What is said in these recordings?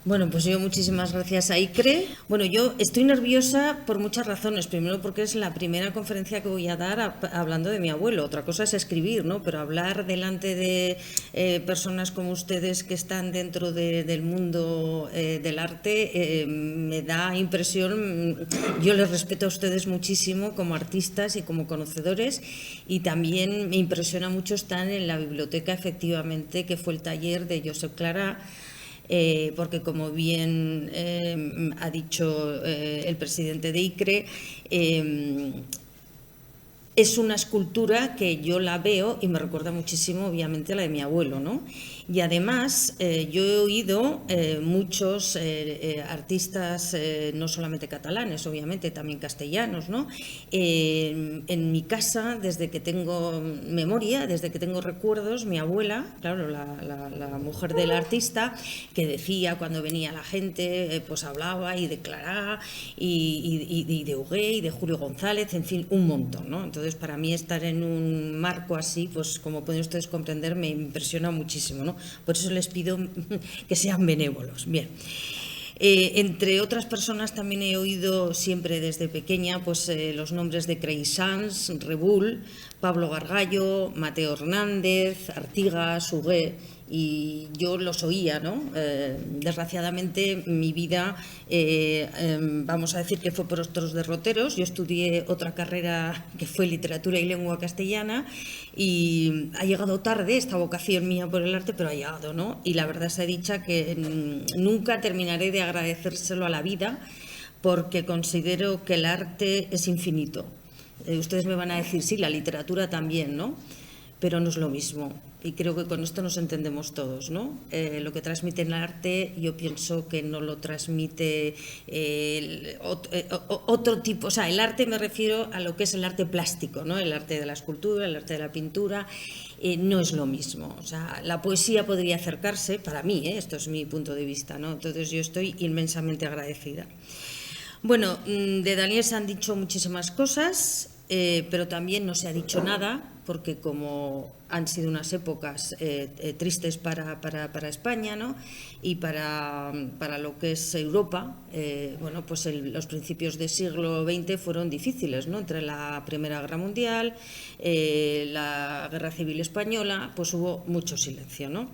Bueno, pues yo muchísimas gracias a ICRE. Bueno, yo estoy nerviosa por muchas razones. Primero porque es la primera conferencia que voy a dar hablando de mi abuelo. Otra cosa es escribir, ¿no? Pero hablar delante de personas como ustedes que están dentro del mundo del arte me da impresión. Yo les respeto a ustedes muchísimo como artistas y como conocedores, y también me impresiona mucho estar en la biblioteca, efectivamente, que fue el taller de Josep Clarà. Porque como bien ha dicho el presidente de ICRE, es una escultura que yo la veo y me recuerda muchísimo, obviamente, a la de mi abuelo, ¿no? Y además yo he oído muchos artistas, no solamente catalanes, obviamente, también castellanos, ¿no? En mi casa, desde que tengo memoria, desde que tengo recuerdos, mi abuela, claro, la mujer del artista, que decía cuando venía la gente, pues hablaba y declaraba, y de Huguet y de Julio González, en fin, un montón, ¿no? Entonces, para mí estar en un marco así, pues como pueden ustedes comprender, me impresiona muchísimo, ¿no? Por eso les pido que sean benévolos. Bien. Entre otras personas también he oído siempre desde pequeña pues los nombres de Creisans, Rebull, Pablo Gargallo, Mateo Hernández, Artigas, Huguet, y yo los oía, ¿no? Desgraciadamente mi vida, vamos a decir que fue por otros derroteros. Yo estudié otra carrera que fue literatura y lengua castellana, y ha llegado tarde esta vocación mía por el arte, pero ha llegado, ¿no? Y la verdad sea dicha que nunca terminaré de agradecérselo a la vida, porque considero que el arte es infinito. Ustedes me van a decir, sí, la literatura también, ¿no? Pero no es lo mismo. Y creo que con esto nos entendemos todos, ¿no? Lo que transmite el arte, yo pienso que no lo transmite otro tipo. O sea, el arte, me refiero a lo que es el arte plástico, ¿no? El arte de la escultura, el arte de la pintura, no es lo mismo. O sea, la poesía podría acercarse, para mí, esto es mi punto de vista, ¿no? Entonces yo estoy inmensamente agradecida. Bueno, de Daniel se han dicho muchísimas cosas, pero también no se ha dicho nada, porque como han sido unas épocas tristes para España, ¿no? Y para lo que es Europa, bueno, pues los principios del siglo XX fueron difíciles, ¿no? Entre la Primera Guerra Mundial, la Guerra Civil Española, pues hubo mucho silencio, ¿no?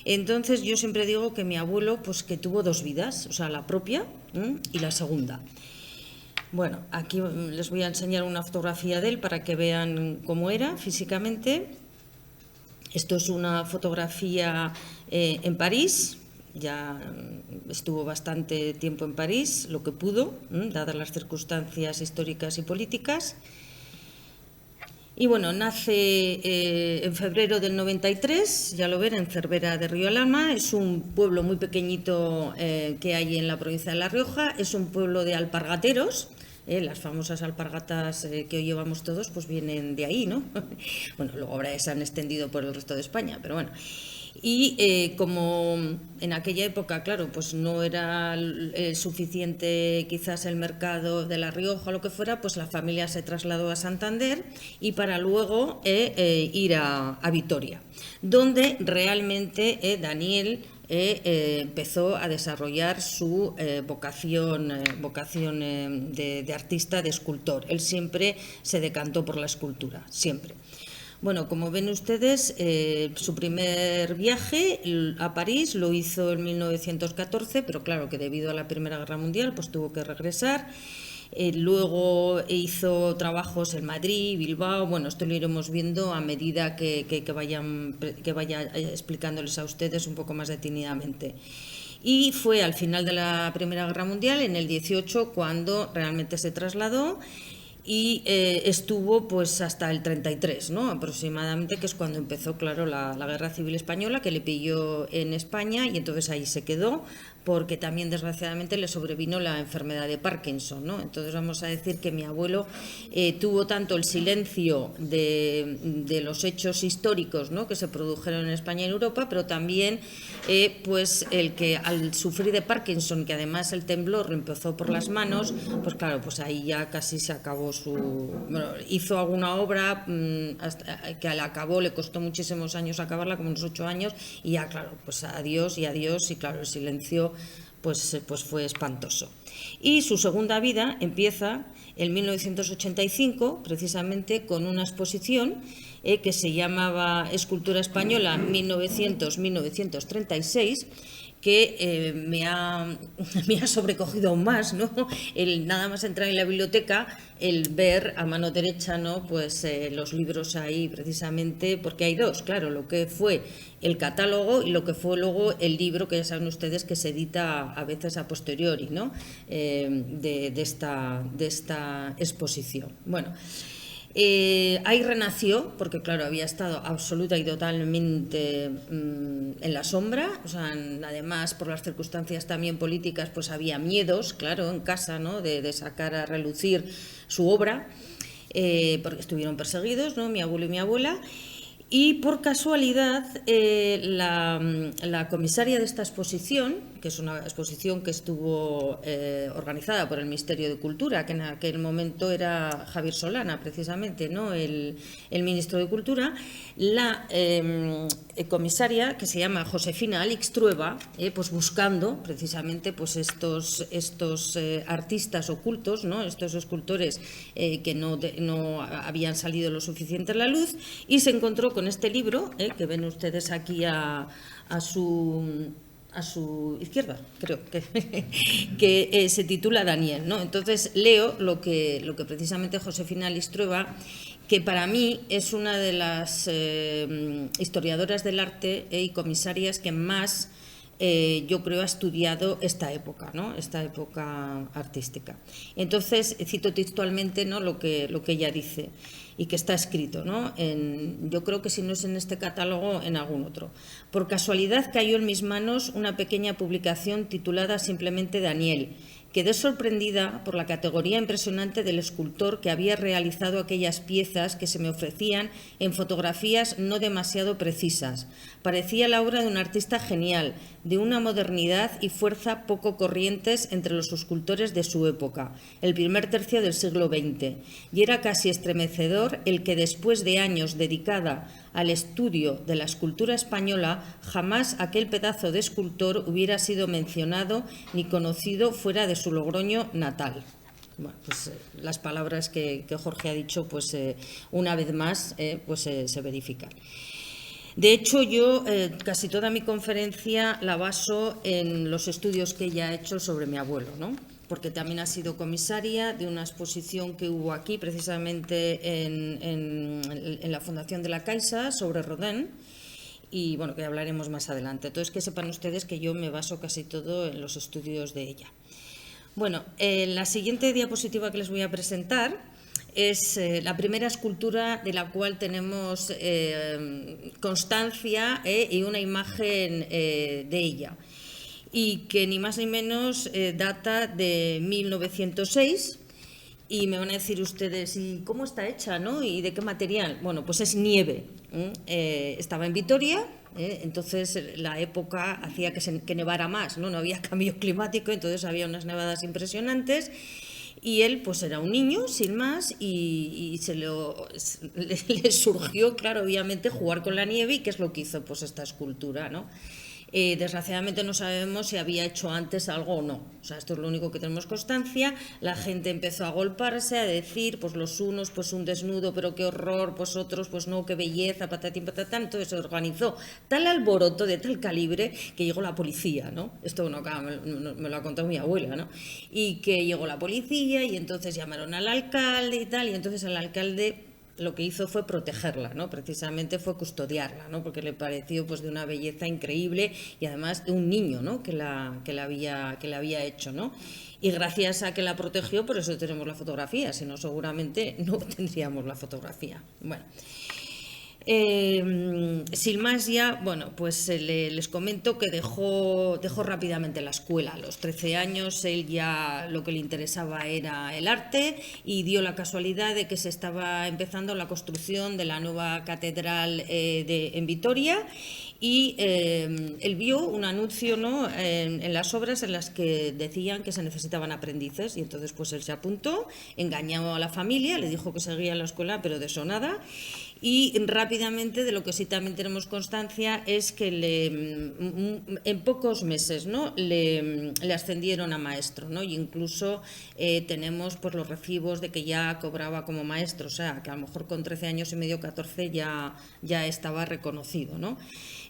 Entonces yo siempre digo que mi abuelo, pues que tuvo dos vidas, o sea, la propia y la segunda. Bueno, aquí les voy a enseñar una fotografía de él para que vean cómo era físicamente. Esto es una fotografía en París. Ya estuvo bastante tiempo en París, lo que pudo, dadas las circunstancias históricas y políticas. Y bueno, nace en febrero del 93, ya lo ven, en Cervera de Río Alhama. Es un pueblo muy pequeñito que hay en la provincia de La Rioja. Es un pueblo de alpargateros. Las famosas alpargatas que hoy llevamos todos, pues vienen de ahí, ¿no? Bueno, luego ahora se han extendido por el resto de España, pero bueno. Y como en aquella época, claro, pues no era suficiente quizás el mercado de La Rioja o lo que fuera, pues la familia se trasladó a Santander, y para luego ir a Vitoria, donde realmente Daniel empezó a desarrollar su vocación de artista, de escultor. Él siempre se decantó por la escultura, siempre. Bueno, como ven ustedes, su primer viaje a París lo hizo en 1914, pero claro que debido a la Primera Guerra Mundial pues tuvo que regresar. Luego hizo trabajos en Madrid, Bilbao. Bueno, esto lo iremos viendo a medida que vaya explicándoles a ustedes un poco más detenidamente. Y fue al final de la Primera Guerra Mundial, en el 18, cuando realmente se trasladó, y estuvo pues hasta el 33, ¿no? Aproximadamente, que es cuando empezó, claro, la Guerra Civil Española, que le pilló en España, y entonces ahí se quedó, porque también desgraciadamente le sobrevino la enfermedad de Parkinson, ¿no? Entonces vamos a decir que mi abuelo tuvo tanto el silencio de los hechos históricos, ¿no?, que se produjeron en España y en Europa, pero también pues el que al sufrir de Parkinson, que además el temblor empezó por las manos, pues claro, pues ahí ya casi se acabó su... Bueno, hizo alguna obra hasta que al acabó, le costó muchísimos años acabarla, como unos 8 años, y ya claro, pues adiós, y claro, el silencio pues fue espantoso. Y su segunda vida empieza en 1985, precisamente con una exposición que se llamaba Escultura Española 1900-1936, que me ha sobrecogido aún más, ¿no? El nada más entrar en la biblioteca, el ver a mano derecha, ¿no? Pues los libros ahí precisamente, porque hay dos, claro, lo que fue el catálogo y lo que fue luego el libro, que ya saben ustedes que se edita a veces a posteriori, ¿no? De esta exposición. Bueno. Ahí renació, porque claro, había estado absoluta y totalmente en la sombra, o sea, además por las circunstancias también políticas, pues había miedos, claro, en casa, ¿no? de sacar a relucir su obra, porque estuvieron perseguidos, ¿no? Mi abuelo y mi abuela. Y por casualidad, la comisaria de esta exposición, que es una exposición que estuvo organizada por el Ministerio de Cultura, que en aquel momento era Javier Solana, precisamente, ¿no? el ministro de Cultura, la comisaria, que se llama Josefina Alix Trueba, pues buscando precisamente pues estos artistas ocultos, ¿no? Estos escultores que no habían salido lo suficiente a la luz, y se encontró con este libro, que ven ustedes aquí a su izquierda, creo que se titula Daniel, ¿no? Entonces leo lo que precisamente Josefina Alix Trueba, que para mí es una de las historiadoras del arte y comisarias que más yo creo ha estudiado esta época, ¿no? Esta época artística. Entonces cito textualmente, ¿no? lo que ella dice y que está escrito, ¿no? Yo creo que si no es en este catálogo, en algún otro. Por casualidad cayó en mis manos una pequeña publicación titulada simplemente Daniel. Quedé sorprendida por la categoría impresionante del escultor que había realizado aquellas piezas que se me ofrecían en fotografías no demasiado precisas. Parecía la obra de un artista genial, de una modernidad y fuerza poco corrientes entre los escultores de su época, el primer tercio del siglo XX. Y era casi estremecedor el que después de años dedicada al estudio de la escultura española, jamás aquel pedazo de escultor hubiera sido mencionado ni conocido fuera de su Logroño natal. Bueno, pues las palabras que Jorge ha dicho, pues una vez más, pues se verifican. De hecho, yo casi toda mi conferencia la baso en los estudios que ella ha hecho sobre mi abuelo, ¿no? Porque también ha sido comisaria de una exposición que hubo aquí, precisamente en la Fundación de la Caixa, sobre Rodin, y bueno, que hablaremos más adelante. Entonces, que sepan ustedes que yo me baso casi todo en los estudios de ella. Bueno, la siguiente diapositiva que les voy a presentar es la primera escultura de la cual tenemos constancia y una imagen de ella, y que ni más ni menos data de 1906, y me van a decir ustedes, ¿y cómo está hecha, no? ¿Y de qué material? Bueno, pues es nieve. Estaba en Vitoria, entonces la época hacía que nevara más, ¿no? No había cambio climático, entonces había unas nevadas impresionantes. Y él pues era un niño, sin más, y le surgió, claro, obviamente, jugar con la nieve, y ¿qué es lo que hizo? Pues esta escultura, ¿no? Desgraciadamente no sabemos si había hecho antes algo o no. O sea, esto es lo único que tenemos constancia. La gente empezó a agolparse, a decir, pues los unos, pues un desnudo, pero qué horror, pues otros, pues no, qué belleza, patatín, patatán. Entonces se organizó tal alboroto de tal calibre que llegó la policía, ¿no? Esto bueno, me lo ha contado mi abuela, ¿no? Y que llegó la policía y entonces llamaron al alcalde y tal, y entonces el alcalde lo que hizo fue protegerla, ¿no? Precisamente fue custodiarla, ¿no? Porque le pareció pues de una belleza increíble, y además de un niño, ¿no? que la había hecho, ¿no? Y gracias a que la protegió, por eso tenemos la fotografía, si no seguramente no tendríamos la fotografía. Bueno, sin más ya, bueno, pues les comento que dejó rápidamente la escuela. A los 13 años él ya lo que le interesaba era el arte, y dio la casualidad de que se estaba empezando la construcción de la nueva catedral en Vitoria, y él vio un anuncio, ¿no? en las obras en las que decían que se necesitaban aprendices, y entonces pues él se apuntó, engañó a la familia, le dijo que seguía en la escuela, pero de eso nada. y rápidamente, de lo que sí también tenemos constancia, es que en pocos meses, ¿no?, le ascendieron a maestro, ¿no? Y incluso tenemos pues los recibos de que ya cobraba como maestro, o sea, que a lo mejor con 13 años y medio, 14, ya estaba reconocido, ¿no?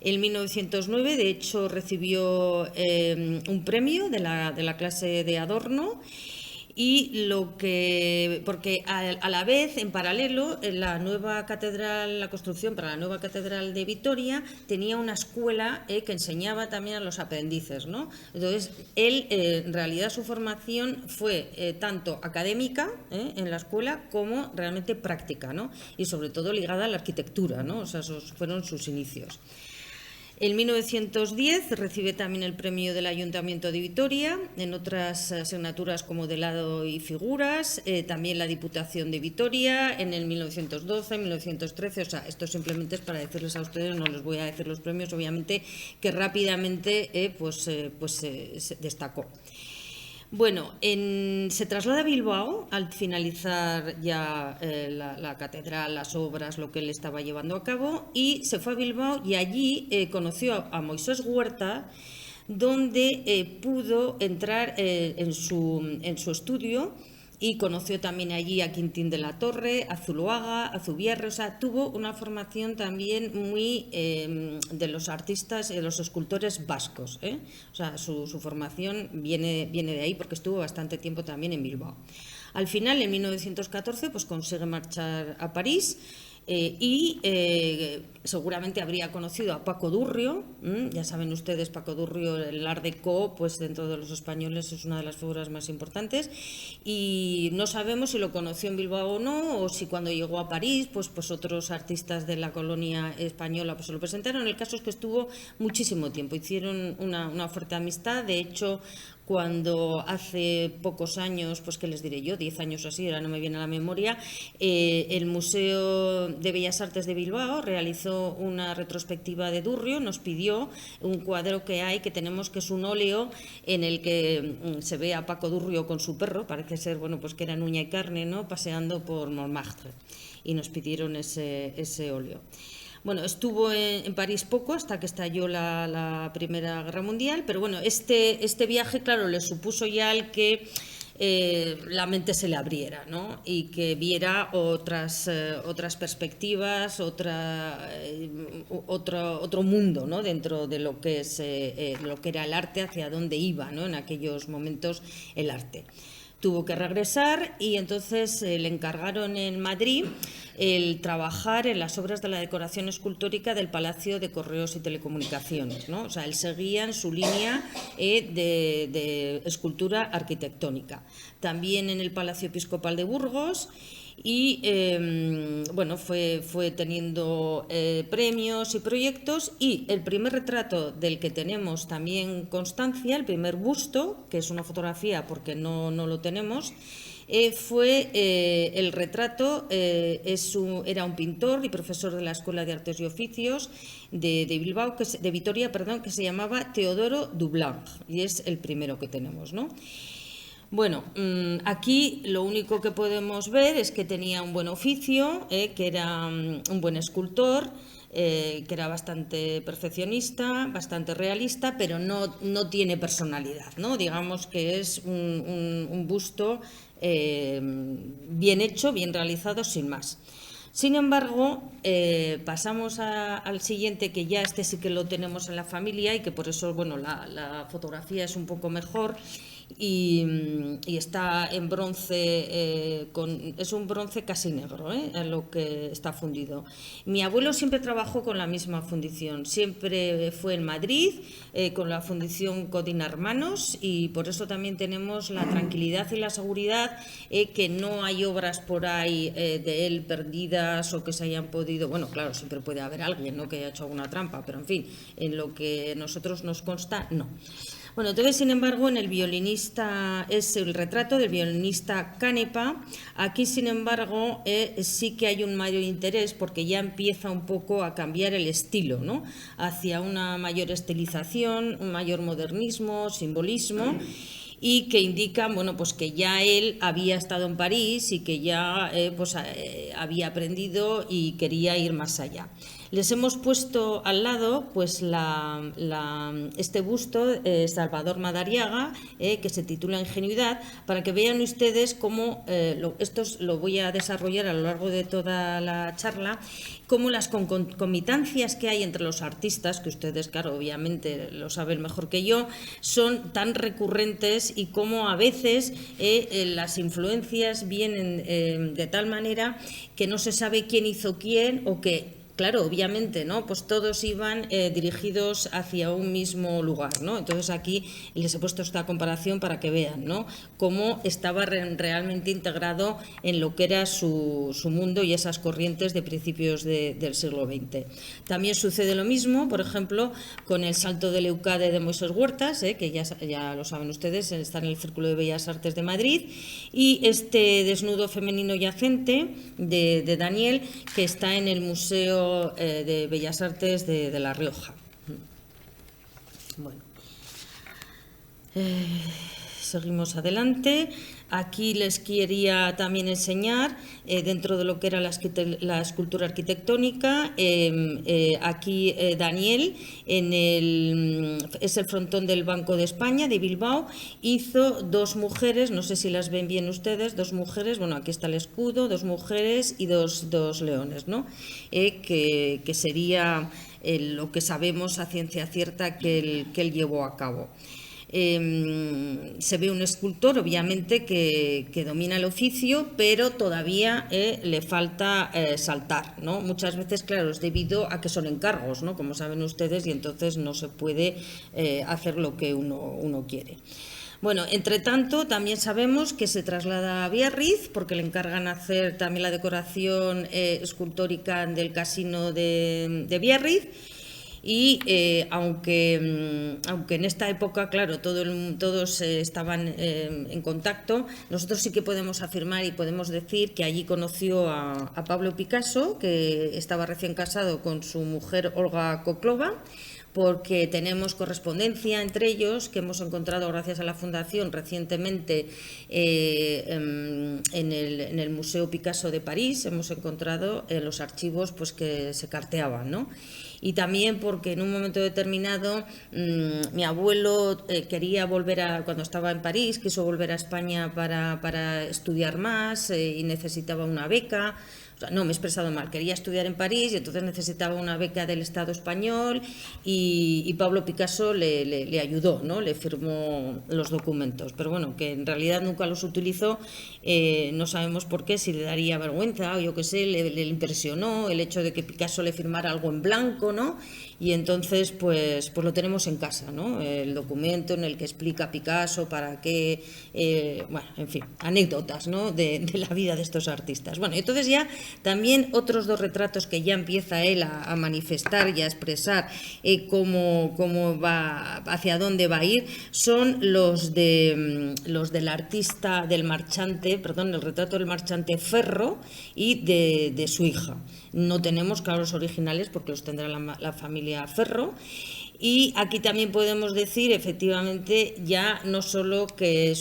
En 1909, de hecho, recibió un premio de la clase de Adorno. Y porque a la vez, en paralelo, la nueva catedral, la construcción para la nueva catedral de Vitoria tenía una escuela que enseñaba también a los aprendices, ¿no? Entonces, él, en realidad, su formación fue tanto académica en la escuela como realmente práctica, ¿no? Y sobre todo ligada a la arquitectura, ¿no? O sea, esos fueron sus inicios. En 1910 recibe también el premio del Ayuntamiento de Vitoria, en otras asignaturas como Modelado y Figuras, también la Diputación de Vitoria, en el 1912, 1913, o sea, esto simplemente es para decirles a ustedes, no les voy a decir los premios, obviamente, que rápidamente se destacó. Bueno, se traslada a Bilbao al finalizar ya la catedral, las obras, lo que él estaba llevando a cabo, y se fue a Bilbao y allí conoció a Moisés Huerta, donde pudo entrar en su estudio, y conoció también allí a Quintín de la Torre, a Zuloaga, a Zubiarre. O sea, tuvo una formación también muy de los artistas, de los escultores vascos, ¿eh? O sea, su formación viene de ahí, porque estuvo bastante tiempo también en Bilbao. Al final, en 1914, pues consigue marchar a París. Y seguramente habría conocido a Paco Durrio, ya saben ustedes, Paco Durrio, el Art Deco, pues dentro de los españoles es una de las figuras más importantes, y no sabemos si lo conoció en Bilbao o no, o si cuando llegó a París, pues otros artistas de la colonia española pues se lo presentaron. El caso es que estuvo muchísimo tiempo, hicieron una fuerte amistad. De hecho, cuando hace pocos años, pues qué les diré yo, 10 años así, ahora no me viene a la memoria, el Museo de Bellas Artes de Bilbao realizó una retrospectiva de Durrio, nos pidió un cuadro que hay, que tenemos, que es un óleo en el que se ve a Paco Durrio con su perro, parece ser, bueno, pues que era uña y carne, ¿no?, paseando por Montmartre, y nos pidieron ese óleo. Bueno, estuvo en París poco, hasta que estalló la Primera Guerra Mundial, pero bueno, este viaje, claro, le supuso ya al que la mente se le abriera, ¿no?, y que viera otras perspectivas, otro mundo, ¿no?, dentro de lo que era el arte, hacia dónde iba, ¿no?, en aquellos momentos el arte. Tuvo que regresar y entonces le encargaron en Madrid el trabajar en las obras de la decoración escultórica del Palacio de Correos y Telecomunicaciones, ¿no? O sea, él seguía en su línea de escultura arquitectónica. También en el Palacio Episcopal de Burgos. Y bueno, fue teniendo premios y proyectos, y el primer retrato del que tenemos también constancia, el primer busto, que es una fotografía porque no lo tenemos, fue el retrato. Era un pintor y profesor de la Escuela de Artes y Oficios de Bilbao, de Vitoria, perdón, que se llamaba Teodoro Dublanc, y es el primero que tenemos, ¿no? Bueno, aquí lo único que podemos ver es que tenía un buen oficio, que era un buen escultor, que era bastante perfeccionista, bastante realista, pero no tiene personalidad, ¿no? Digamos que es un busto bien hecho, bien realizado, sin más. Sin embargo, pasamos al siguiente, que ya sí que lo tenemos en la familia, y que por eso, bueno, la fotografía es un poco mejor. Y está en bronce, es un bronce casi negro, en lo que está fundido. Mi abuelo siempre trabajó con la misma fundición, siempre fue en Madrid, con la fundición Codina Hermanos, y por eso también tenemos la tranquilidad y la seguridad que no hay obras por ahí de él perdidas, o que se hayan podido, bueno, claro, siempre puede haber alguien, ¿no?, que haya hecho alguna trampa, pero en fin, en lo que a nosotros nos consta, no. Bueno, entonces, sin embargo, en el violinista, es el retrato del violinista Canepa. Aquí, sin embargo, sí que hay un mayor interés, porque ya empieza un poco a cambiar el estilo, ¿no?, hacia una mayor estilización, un mayor modernismo, simbolismo. y que indican, bueno, pues que ya él había estado en París y que ya había aprendido y quería ir más allá. Les hemos puesto al lado pues este busto Salvador Madariaga, que se titula Ingenuidad, para que vean ustedes cómo, esto lo voy a desarrollar a lo largo de toda la charla, cómo las concomitancias que hay entre los artistas, que ustedes, claro, obviamente lo saben mejor que yo, son tan recurrentes y cómo a veces las influencias vienen de tal manera que no se sabe quién hizo quién o que... Claro, obviamente, ¿no? Pues todos iban dirigidos hacia un mismo lugar, ¿no? Entonces aquí les he puesto esta comparación para que vean, ¿no? Cómo estaba realmente integrado en lo que era su mundo y esas corrientes de principios del siglo XX. También sucede lo mismo, por ejemplo, con el Salto de Leucade de Moisés Huertas, que ya lo saben ustedes, está en el Círculo de Bellas Artes de Madrid, y este desnudo femenino yacente de Daniel, que está en el Museo de Bellas Artes de La Rioja. Bueno, seguimos adelante. Aquí les quería también enseñar, dentro de lo que era la escultura arquitectónica, aquí Daniel, es el frontón del Banco de España, de Bilbao, hizo dos mujeres, no sé si las ven bien ustedes, dos mujeres, bueno, aquí está el escudo, dos mujeres y dos leones, ¿no? Que sería lo que sabemos a ciencia cierta que él llevó a cabo. Se ve un escultor, obviamente, que domina el oficio, pero todavía le falta saltar, ¿no? Muchas veces, claro, es debido a que son encargos, ¿no? Como saben ustedes, y entonces no se puede hacer lo que uno quiere. Bueno, entre tanto, también sabemos que se traslada a Biarritz, porque le encargan hacer también la decoración escultórica del casino de Biarritz. Y aunque en esta época, claro, todos estaban en contacto, nosotros sí que podemos afirmar y podemos decir que allí conoció a Pablo Picasso, que estaba recién casado con su mujer Olga Koklova, porque tenemos correspondencia entre ellos que hemos encontrado gracias a la Fundación recientemente en el Museo Picasso de París. Hemos encontrado los archivos pues que se carteaban, ¿no? Y también porque en un momento determinado mi abuelo quería volver cuando estaba en París, quiso volver a España para estudiar más y necesitaba una beca. O sea, no, me he expresado mal, quería estudiar en París y entonces necesitaba una beca del Estado español y Pablo Picasso le ayudó, ¿no? Le firmó los documentos, pero bueno, que en realidad nunca los utilizó, no sabemos por qué, si le daría vergüenza o yo qué sé, le impresionó el hecho de que Picasso le firmara algo en blanco, ¿no? Y entonces pues lo tenemos en casa, ¿no? El documento en el que explica Picasso para qué, bueno, en fin, anécdotas, ¿no? de la vida de estos artistas. Bueno, entonces ya también otros dos retratos que ya empieza él a manifestar y a expresar cómo va, hacia dónde va a ir, son los del artista, del marchante, perdón, el retrato del marchante Ferro y de su hija. No tenemos, claro, los originales porque los tendrá la familia Ferro. Y aquí también podemos decir, efectivamente, ya no solo que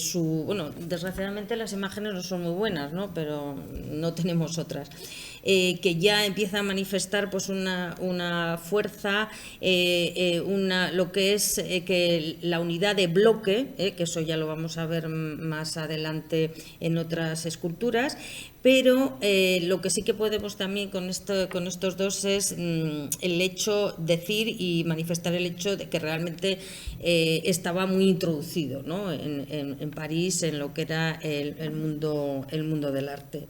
bueno, desgraciadamente las imágenes no son muy buenas, ¿no? Pero no tenemos otras. Que ya empieza a manifestar pues una fuerza, lo que es que la unidad de bloque, que eso ya lo vamos a ver más adelante en otras esculturas, pero lo que sí que podemos también con estos dos es el hecho, decir y manifestar el hecho de que realmente estaba muy introducido, ¿no? en París, en lo que era el mundo del arte.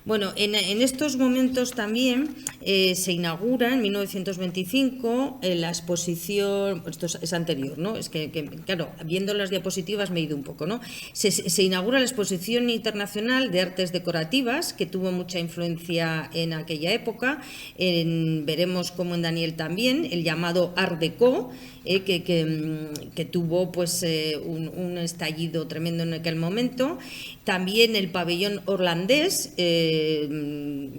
Bueno, en estos momentos también se inaugura en 1925 la exposición, esto es anterior, ¿no? Es que claro, viendo las diapositivas me he ido un poco, ¿no? Se inaugura la Exposición Internacional de Artes Decorativas, que tuvo mucha influencia en aquella época, veremos como en Daniel también, el llamado Art Deco, que tuvo pues un estallido tremendo en aquel momento. También el pabellón holandés,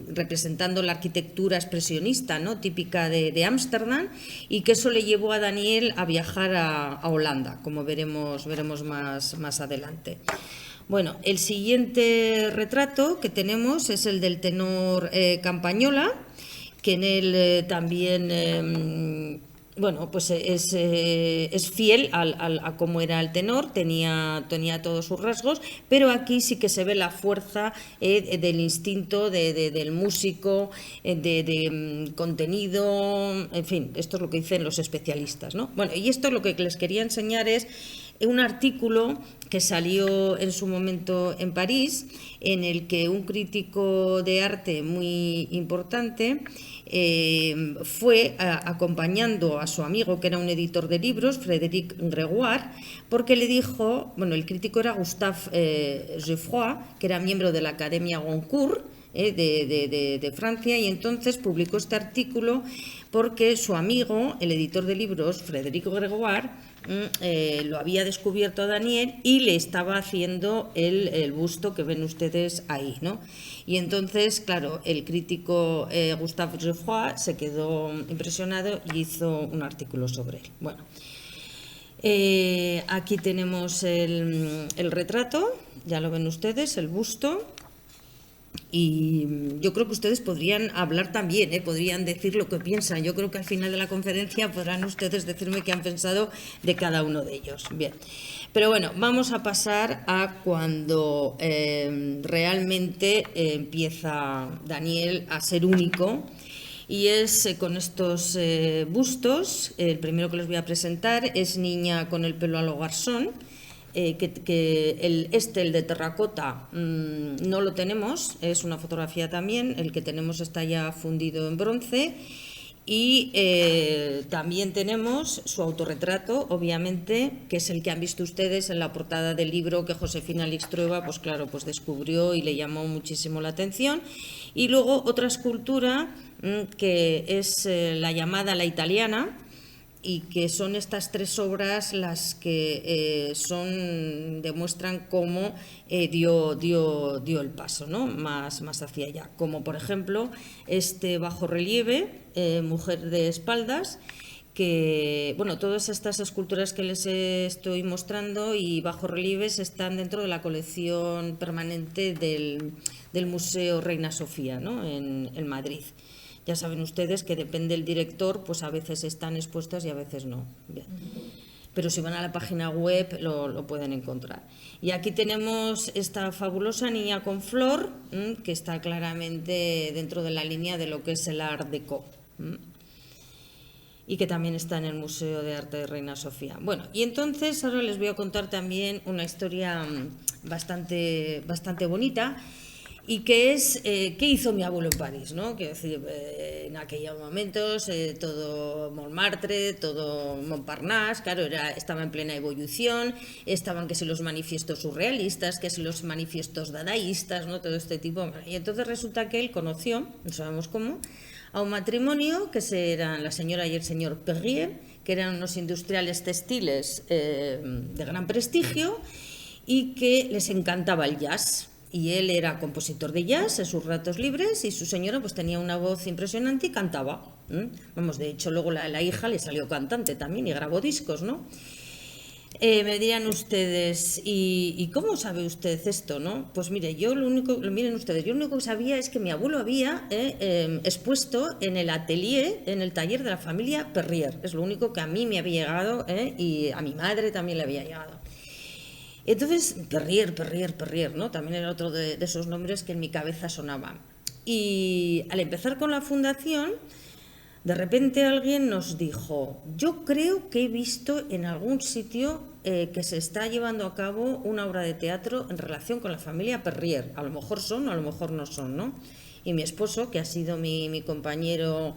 representando la arquitectura expresionista, ¿no?, típica de Ámsterdam, y que eso le llevó a Daniel a viajar a Holanda, como veremos más adelante. Bueno, el siguiente retrato que tenemos es el del tenor Campañola, que en él también bueno, pues es fiel a cómo era el tenor, tenía todos sus rasgos, pero aquí sí que se ve la fuerza del instinto del músico, de contenido, en fin, esto es lo que dicen los especialistas, ¿no? Bueno, y esto lo que les quería enseñar es un artículo que salió en su momento en París, en el que un crítico de arte muy importante fue acompañando a su amigo, que era un editor de libros, Frédéric Gregoire, porque le dijo, bueno, el crítico era Gustave Geoffroy, que era miembro de la Academia Goncourt de Francia, y entonces publicó este artículo porque su amigo, el editor de libros, Frédéric Gregoire, lo había descubierto a Daniel y le estaba haciendo el busto que ven ustedes ahí, ¿no? Y entonces, claro, el crítico Gustave Geoffroy se quedó impresionado y hizo un artículo sobre él. Bueno, aquí tenemos el retrato, ya lo ven ustedes, el busto. Y yo creo que ustedes podrían hablar también, podrían decir lo que piensan. Yo creo que al final de la conferencia podrán ustedes decirme qué han pensado de cada uno de ellos. Bien, pero bueno, vamos a pasar a cuando realmente empieza Daniel a ser único, y es con estos bustos. El primero que les voy a presentar es Niña con el pelo a lo garzón. El de terracota no lo tenemos, es una fotografía también, el que tenemos está ya fundido en bronce, y también tenemos su autorretrato, obviamente, que es el que han visto ustedes en la portada del libro que Josefina Lixtrueva, pues claro, pues descubrió y le llamó muchísimo la atención. Y luego otra escultura que es la llamada La Italiana, y que son estas tres obras las que demuestran cómo dio el paso, ¿no?, más hacia allá, como por ejemplo este bajorrelieve, Mujer de espaldas, que, bueno, todas estas esculturas que les estoy mostrando y bajorrelieves están dentro de la colección permanente del Museo Reina Sofía, ¿no?, en Madrid. Ya saben ustedes que depende del director, pues a veces están expuestas y a veces no. Bien. Pero si van a la página web lo pueden encontrar. Y aquí tenemos esta fabulosa Niña con flor, que está claramente dentro de la línea de lo que es el Art Deco, y que también está en el Museo de Arte de Reina Sofía. Bueno, y entonces ahora les voy a contar también una historia bastante bonita, y que es qué hizo mi abuelo en París, ¿no? Quiero decir, en aquellos momentos todo Montmartre, todo Montparnasse, claro, estaba en plena evolución, estaban que si los manifiestos surrealistas, que si los manifiestos dadaístas, ¿no?, todo este tipo. Y entonces resulta que él conoció, no sabemos cómo, a un matrimonio que eran la señora y el señor Perrier, que eran unos industriales textiles de gran prestigio y que les encantaba el jazz. Y él era compositor de jazz en sus ratos libres, y su señora pues tenía una voz impresionante y cantaba. Vamos, de hecho luego la hija le salió cantante también y grabó discos, ¿no? Me dirán ustedes, ¿y cómo sabe usted esto, no? Pues mire, miren ustedes, yo lo único que sabía es que mi abuelo había expuesto en el atelier, en el taller de la familia Perrier. Es lo único que a mí me había llegado, y a mi madre también le había llegado. Entonces, Perrier, ¿no? También era otro de esos nombres que en mi cabeza sonaban. Y al empezar con la fundación, de repente alguien nos dijo: yo creo que he visto en algún sitio que se está llevando a cabo una obra de teatro en relación con la familia Perrier. A lo mejor son o a lo mejor no son, ¿no? Y mi esposo, que ha sido mi compañero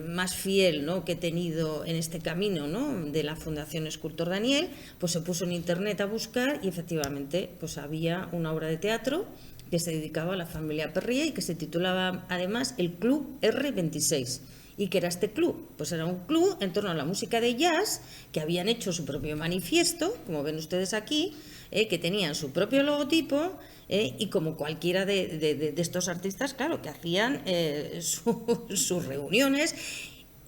más fiel, ¿no?, que he tenido en este camino, ¿no?, de la Fundación Escultor Daniel, pues se puso en internet a buscar y efectivamente pues había una obra de teatro que se dedicaba a la familia Perrier y que se titulaba además El Club R26. ¿Y qué era este club? Pues era un club en torno a la música de jazz, que habían hecho su propio manifiesto, como ven ustedes aquí, que tenían su propio logotipo, y como cualquiera de estos artistas, claro, que hacían sus reuniones.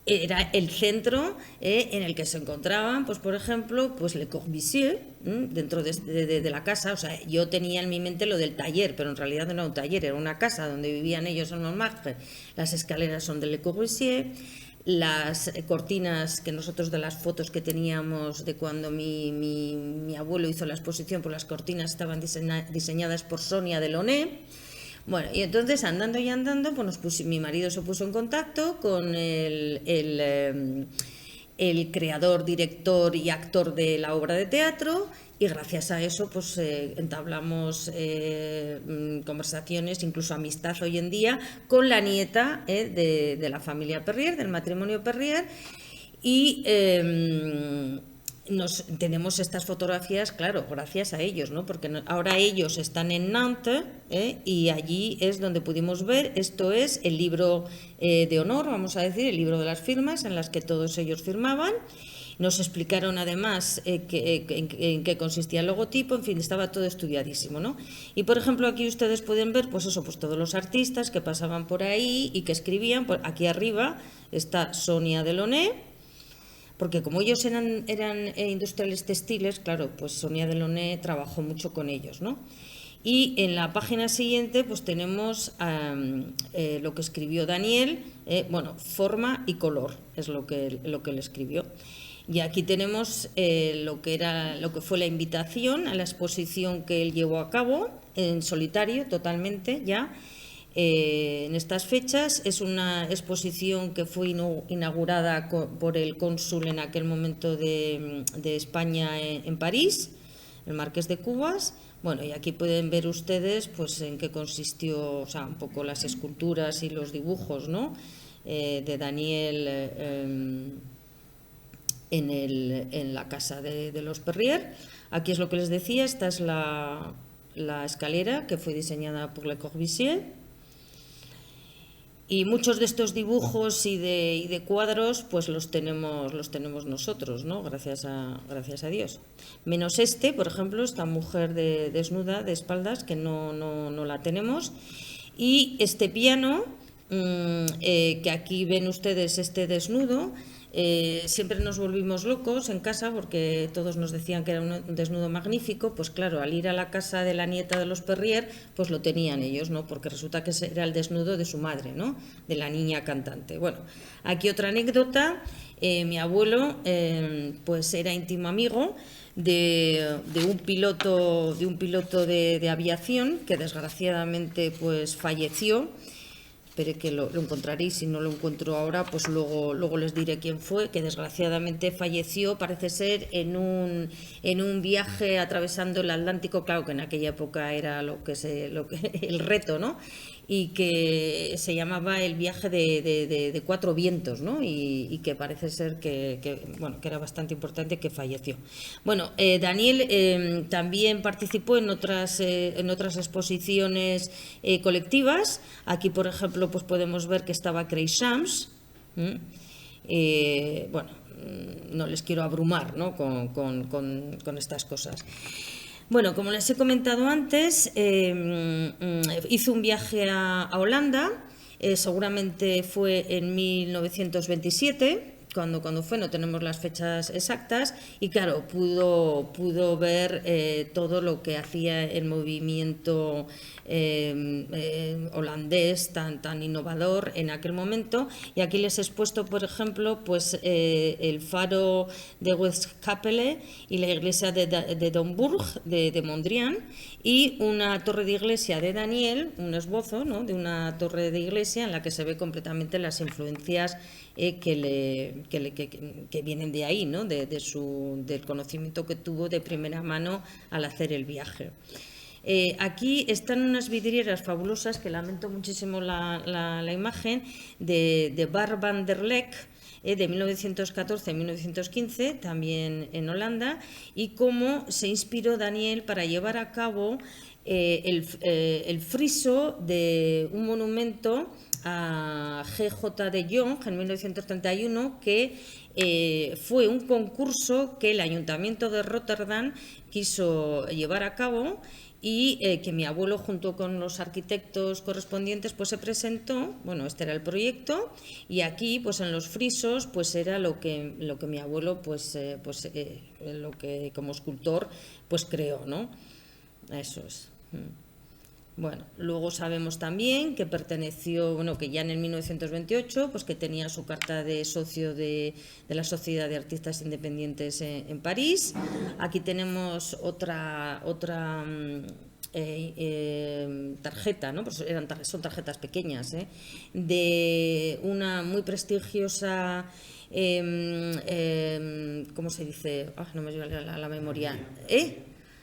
Era el centro en el que se encontraban, pues por ejemplo, pues Le Corbusier, dentro de la casa. O sea, yo tenía en mi mente lo del taller, pero en realidad no era un taller, era una casa donde vivían ellos en Montmartre. Las escaleras son de Le Corbusier. Las cortinas que nosotros, de las fotos que teníamos de cuando mi abuelo hizo la exposición, pues las cortinas estaban diseñadas por Sonia Delaunay. Bueno, y entonces andando y andando, pues mi marido se puso en contacto con el creador, director y actor de la obra de teatro, y gracias a eso pues entablamos conversaciones, incluso amistad hoy en día, con la nieta de la familia Perrier, del matrimonio Perrier, y tenemos estas fotografías, claro, gracias a ellos, ¿no? Porque ahora ellos están en Nantes, y allí es donde pudimos ver. Esto es el libro de honor, vamos a decir, el libro de las firmas, en las que todos ellos firmaban. Nos explicaron además en qué consistía el logotipo, en fin, estaba todo estudiadísimo, ¿no? Y por ejemplo aquí ustedes pueden ver, pues eso, pues todos los artistas que pasaban por ahí y que escribían. Pues aquí arriba está Sonia Delaunay, porque como ellos eran industriales textiles, claro, pues Sonia Delaunay trabajó mucho con ellos, ¿no? Y en la página siguiente pues tenemos lo que escribió Daniel, bueno, forma y color es lo que él escribió. Y aquí tenemos lo que fue la invitación a la exposición que él llevó a cabo en solitario, totalmente ya. En estas fechas es una exposición que fue inaugurada por el cónsul en aquel momento de España en París, el Marqués de Cubas. Bueno, y aquí pueden ver ustedes pues en qué consistió, o sea, un poco las esculturas y los dibujos, ¿no? De Daniel en la casa de los Perrier. Aquí es lo que les decía, esta es la escalera que fue diseñada por Le Corbusier. Y muchos de estos dibujos y de cuadros pues los tenemos nosotros, ¿no? Gracias a Dios. Menos este, por ejemplo, esta mujer desnuda de espaldas, que no la tenemos. Y este piano, que aquí ven ustedes este desnudo. Siempre nos volvimos locos en casa porque todos nos decían que era un desnudo magnífico. Pues claro, al ir a la casa de la nieta de los Perrier, pues lo tenían ellos, ¿no? Porque resulta que era el desnudo de su madre, ¿no? De la niña cantante. Bueno, aquí otra anécdota. Mi abuelo pues era íntimo amigo de un piloto de aviación que desgraciadamente pues falleció. Espere que lo encontraréis, si no lo encuentro ahora pues luego les diré quién fue, que desgraciadamente falleció, parece ser en un viaje atravesando el Atlántico. Claro que en aquella época era el reto, ¿no? Y que se llamaba el viaje de cuatro vientos, ¿no? Y que parece ser que era bastante importante, que falleció. Bueno, Daniel también participó en otras exposiciones colectivas. Aquí, por ejemplo, pues podemos ver que estaba Creixams. Bueno, no les quiero abrumar, ¿no? con estas cosas. Bueno, como les he comentado antes, hizo un viaje a Holanda, seguramente fue en 1927, cuando fue, no tenemos las fechas exactas, y claro, pudo ver todo lo que hacía el movimiento holandés tan innovador en aquel momento. Y aquí les he expuesto, por ejemplo, pues el faro de Westkapelle y la iglesia de Domburg, de Mondrian, y una torre de iglesia de Daniel, un esbozo, ¿no?, de una torre de iglesia en la que se ve completamente las influencias que vienen de ahí, ¿no?, del conocimiento que tuvo de primera mano al hacer el viaje. Aquí están unas vidrieras fabulosas, que lamento muchísimo la imagen, de Bar van der Lek, de 1914-1915, también en Holanda, y cómo se inspiró Daniel para llevar a cabo el friso de un monumento a G.J. de Jong en 1931, que fue un concurso que el Ayuntamiento de Rotterdam quiso llevar a cabo y que mi abuelo junto con los arquitectos correspondientes pues se presentó. Bueno, este era el proyecto, y aquí pues en los frisos pues era lo que mi abuelo lo que como escultor pues creó, ¿no? Eso es. Bueno, luego sabemos también que perteneció, bueno, que ya en el 1928, pues que tenía su carta de socio de la Sociedad de Artistas Independientes en París. Aquí tenemos otra tarjeta, ¿no? Pues son tarjetas pequeñas, de una muy prestigiosa, ¿cómo se dice? No me llega la memoria.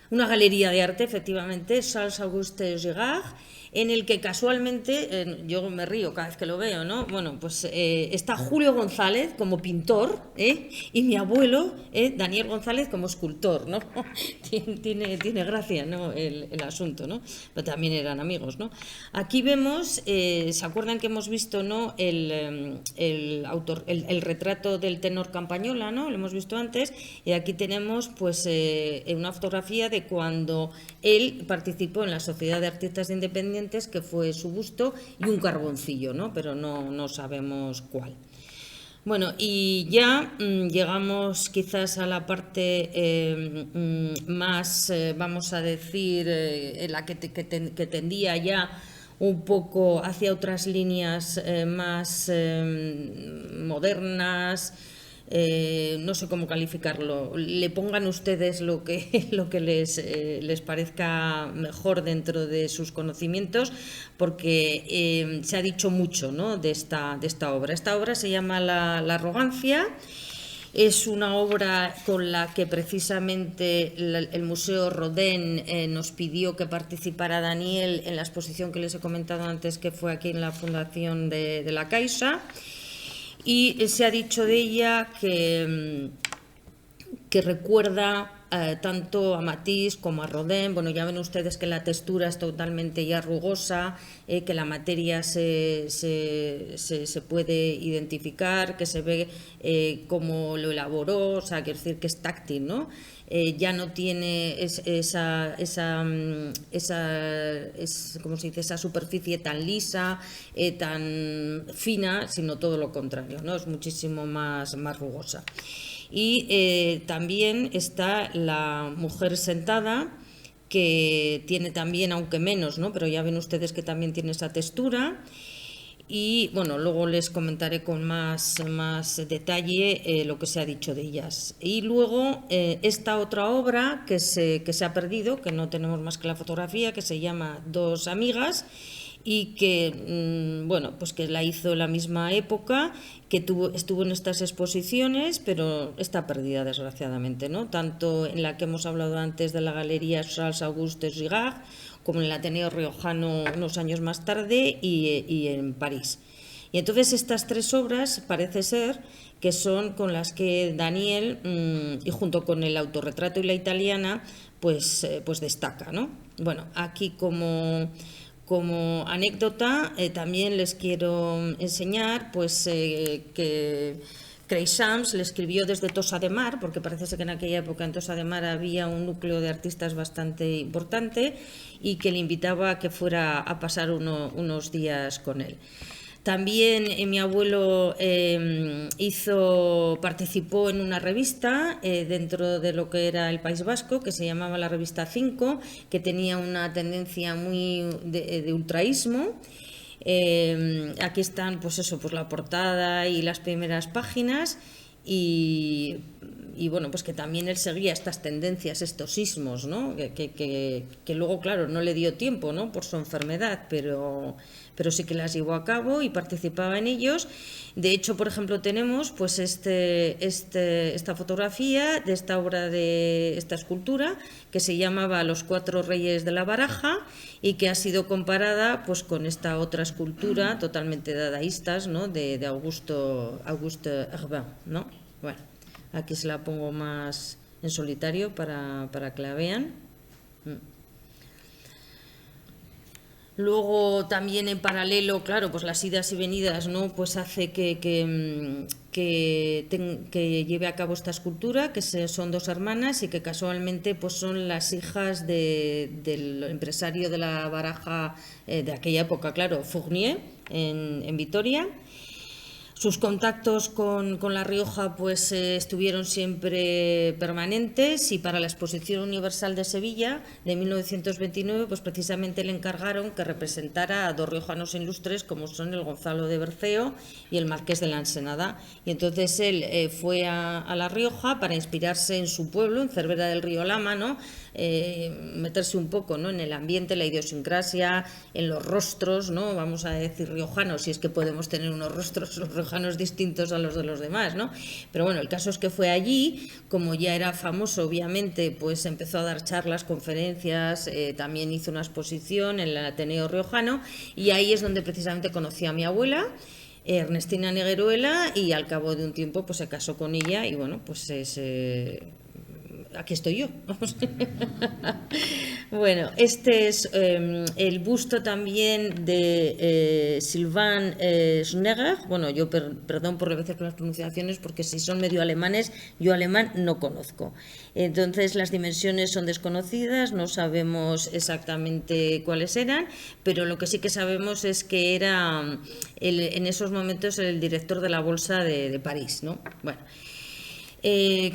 Una galería de arte, efectivamente, Charles Auguste Girard, en el que casualmente, yo me río cada vez que lo veo, ¿no? Bueno, pues está Julio González como pintor, y mi abuelo, Daniel González, como escultor, ¿no? tiene gracia, ¿no? El asunto, ¿no? Pero también eran amigos, ¿no? Aquí vemos, ¿se acuerdan que hemos visto, ¿no? El retrato del tenor Campañola, ¿no? Lo hemos visto antes, y aquí tenemos, pues, una fotografía de cuando él participó en la Sociedad de Artistas Independientes, que fue su busto y un carboncillo, ¿no? Pero no sabemos cuál. Bueno, y ya llegamos quizás a la parte más, vamos a decir, en la que tendía ya un poco hacia otras líneas más modernas. No sé cómo calificarlo, le pongan ustedes lo que les parezca mejor dentro de sus conocimientos, porque se ha dicho mucho, ¿no? de esta obra. Esta obra se llama La arrogancia. Es una obra con la que precisamente el Museo Rodin nos pidió que participara Daniel en la exposición que les he comentado antes, que fue aquí en la Fundación de la Caixa. Y se ha dicho de ella que recuerda tanto a Matisse como a Rodin. Bueno, ya ven ustedes que la textura es totalmente ya rugosa, que la materia se puede identificar, que se ve cómo lo elaboró, o sea, quiero decir que es táctil, ¿no? Ya no tiene ¿cómo se dice? Esa superficie tan lisa, tan fina, sino todo lo contrario, ¿no? Es muchísimo más rugosa. Y también está la mujer sentada, que tiene también, aunque menos, ¿no? Pero ya ven ustedes que también tiene esa textura. Y bueno, luego les comentaré con más detalle lo que se ha dicho de ellas. Y luego esta otra obra que se ha perdido, que no tenemos más que la fotografía, que se llama Dos amigas, y que bueno, pues que la hizo en la misma época, que estuvo en estas exposiciones, pero está perdida desgraciadamente, ¿no? Tanto en la que hemos hablado antes de la Galería Charles Auguste Girard, como en el Ateneo Riojano unos años más tarde, y en París. Y entonces estas tres obras parece ser que son con las que Daniel, y junto con el autorretrato y la italiana, pues destaca, ¿no? Bueno, aquí como anécdota también les quiero enseñar pues que Creixams le escribió desde Tossa de Mar, porque parece ser que en aquella época en Tossa de Mar había un núcleo de artistas bastante importante, y que le invitaba a que fuera a pasar unos días con él. También mi abuelo participó en una revista dentro de lo que era el País Vasco, que se llamaba la revista 5, que tenía una tendencia muy de ultraísmo. Aquí están, pues eso, pues la portada y las primeras páginas, y bueno, pues que también él seguía estas tendencias, estos ismos, ¿no? Que luego, claro, no le dio tiempo, ¿no? Por su enfermedad, pero sí que las llevó a cabo y participaba en ellos. De hecho, por ejemplo, tenemos pues esta fotografía de esta obra, de esta escultura, que se llamaba Los Cuatro Reyes de la Baraja, y que ha sido comparada pues con esta otra escultura totalmente dadaístas, ¿no? de Auguste Herbin, ¿no? Bueno, aquí se la pongo más en solitario para que la vean. Luego también en paralelo, claro, pues las idas y venidas, ¿no? Pues hace que lleve a cabo esta escultura, son dos hermanas y que casualmente pues son las hijas del empresario de la baraja de aquella época, claro, Fournier, en Vitoria. Sus contactos con La Rioja pues estuvieron siempre permanentes, y para la Exposición Universal de Sevilla de 1929 pues precisamente le encargaron que representara a dos riojanos ilustres como son el Gonzalo de Berceo y el Marqués de la Ensenada. Y entonces él fue a La Rioja para inspirarse en su pueblo, en Cervera del Río Lama, ¿no? Meterse un poco, ¿no?, en el ambiente, la idiosincrasia, en los rostros, ¿no?, vamos a decir riojanos, si es que podemos tener unos rostros los riojanos distintos a los de los demás, ¿no? Pero bueno, el caso es que fue allí, como ya era famoso, obviamente, pues empezó a dar charlas, conferencias, también hizo una exposición en el Ateneo Riojano, y ahí es donde precisamente conocí a mi abuela, Ernestina Negueruela, y al cabo de un tiempo pues se casó con ella, y bueno, pues aquí estoy yo. Bueno, este es el busto también de Sylvain Schnegger. Bueno, yo perdón por a veces con las pronunciaciones, porque si son medio alemanes, yo alemán no conozco. Entonces las dimensiones son desconocidas, no sabemos exactamente cuáles eran, pero lo que sí que sabemos es que era en esos momentos el director de la Bolsa de París, ¿no? Bueno.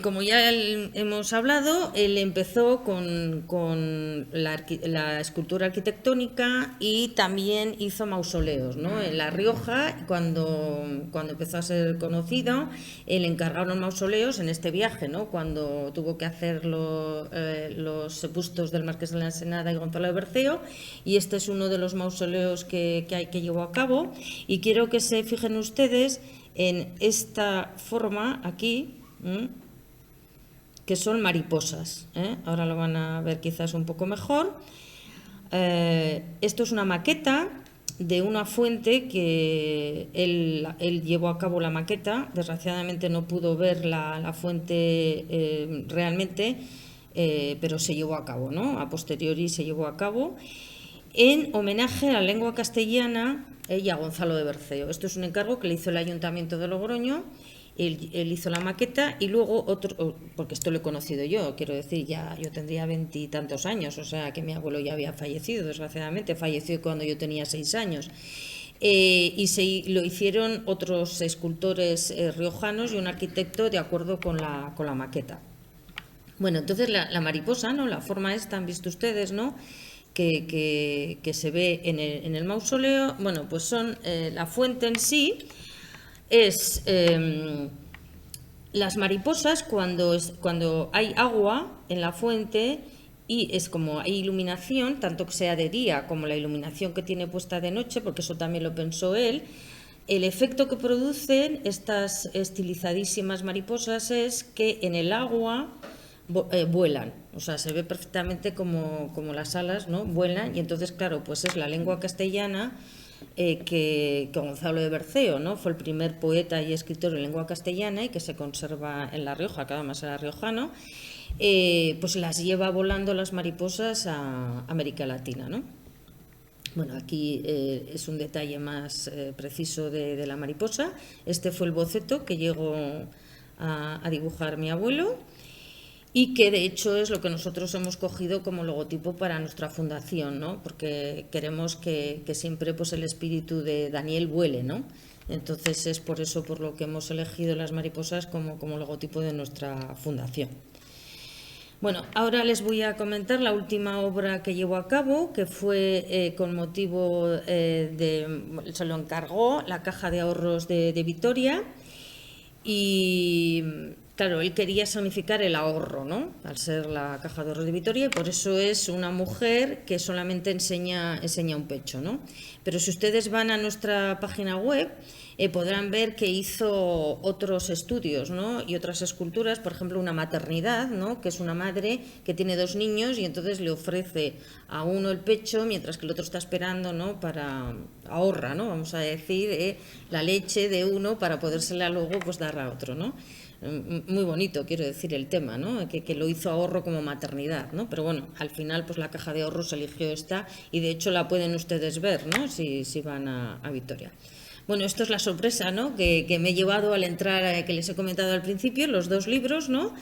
Como ya hemos hablado, él empezó con la escultura arquitectónica y también hizo mausoleos, ¿no? En La Rioja, cuando empezó a ser conocido, le encargaron mausoleos en este viaje, ¿no? Cuando tuvo que hacer los bustos del Marqués de la Ensenada y Gonzalo de Berceo, y este es uno de los mausoleos que llevó a cabo. Y quiero que se fijen ustedes en esta forma aquí, que son mariposas, ¿eh? Ahora lo van a ver quizás un poco mejor. Esto es una maqueta de una fuente que él llevó a cabo la maqueta. Desgraciadamente no pudo ver la fuente realmente, pero se llevó a cabo, ¿no? A posteriori se llevó a cabo en homenaje a la lengua castellana y a Gonzalo de Berceo. Esto es un encargo que le hizo el Ayuntamiento de Logroño. Él hizo la maqueta, y luego otro, porque esto lo he conocido yo, quiero decir, ya yo tendría 20 y tantos años, o sea que mi abuelo ya había fallecido, desgraciadamente, falleció cuando yo tenía 6 años. Y lo hicieron otros escultores riojanos y un arquitecto de acuerdo con la maqueta. Bueno, entonces la mariposa, ¿no?, la forma esta, han visto ustedes, ¿no?, que se ve en el mausoleo. Bueno, pues son la fuente en sí. Es las mariposas cuando hay agua en la fuente y es como hay iluminación, tanto que sea de día como la iluminación que tiene puesta de noche, porque eso también lo pensó él. El efecto que producen estas estilizadísimas mariposas es que en el agua vuelan, o sea, se ve perfectamente como las alas, ¿no?, vuelan, y entonces, claro, pues es la lengua castellana. Que Gonzalo de Berceo, ¿no?, fue el primer poeta y escritor en lengua castellana y que se conserva en La Rioja, que además era riojano, pues las lleva volando las mariposas a América Latina, ¿no? Bueno, aquí es un detalle más preciso de la mariposa. Este fue el boceto que llegó a dibujar mi abuelo, y que de hecho es lo que nosotros hemos cogido como logotipo para nuestra fundación, ¿no?, porque queremos que siempre pues el espíritu de Daniel vuele, ¿no? Entonces es por eso por lo que hemos elegido las mariposas como logotipo de nuestra fundación. Bueno, ahora les voy a comentar la última obra que llevó a cabo, que fue con motivo se lo encargó la Caja de Ahorros de Vitoria, y claro, él quería sonificar el ahorro, ¿no?, al ser la Caja de Ahorros de Vitoria, y por eso es una mujer que solamente enseña un pecho, ¿no? Pero si ustedes van a nuestra página web, podrán ver que hizo otros estudios, ¿no?, y otras esculturas, por ejemplo, una maternidad, ¿no?, que es una madre que tiene 2 niños y entonces le ofrece a uno el pecho mientras que el otro está esperando, ¿no?, para ahorra, ¿no?, vamos a decir, la leche de uno para podérsela luego pues dar a otro, ¿no? muy bonito, quiero decir, el tema, ¿no? Que lo hizo ahorro como maternidad, ¿no? Pero bueno, al final pues la caja de ahorros eligió esta y de hecho la pueden ustedes ver, ¿no? Si van a Vitoria. Bueno, esto es la sorpresa, ¿no? Que me he llevado al entrar, que les he comentado al principio, los dos libros, ¿no?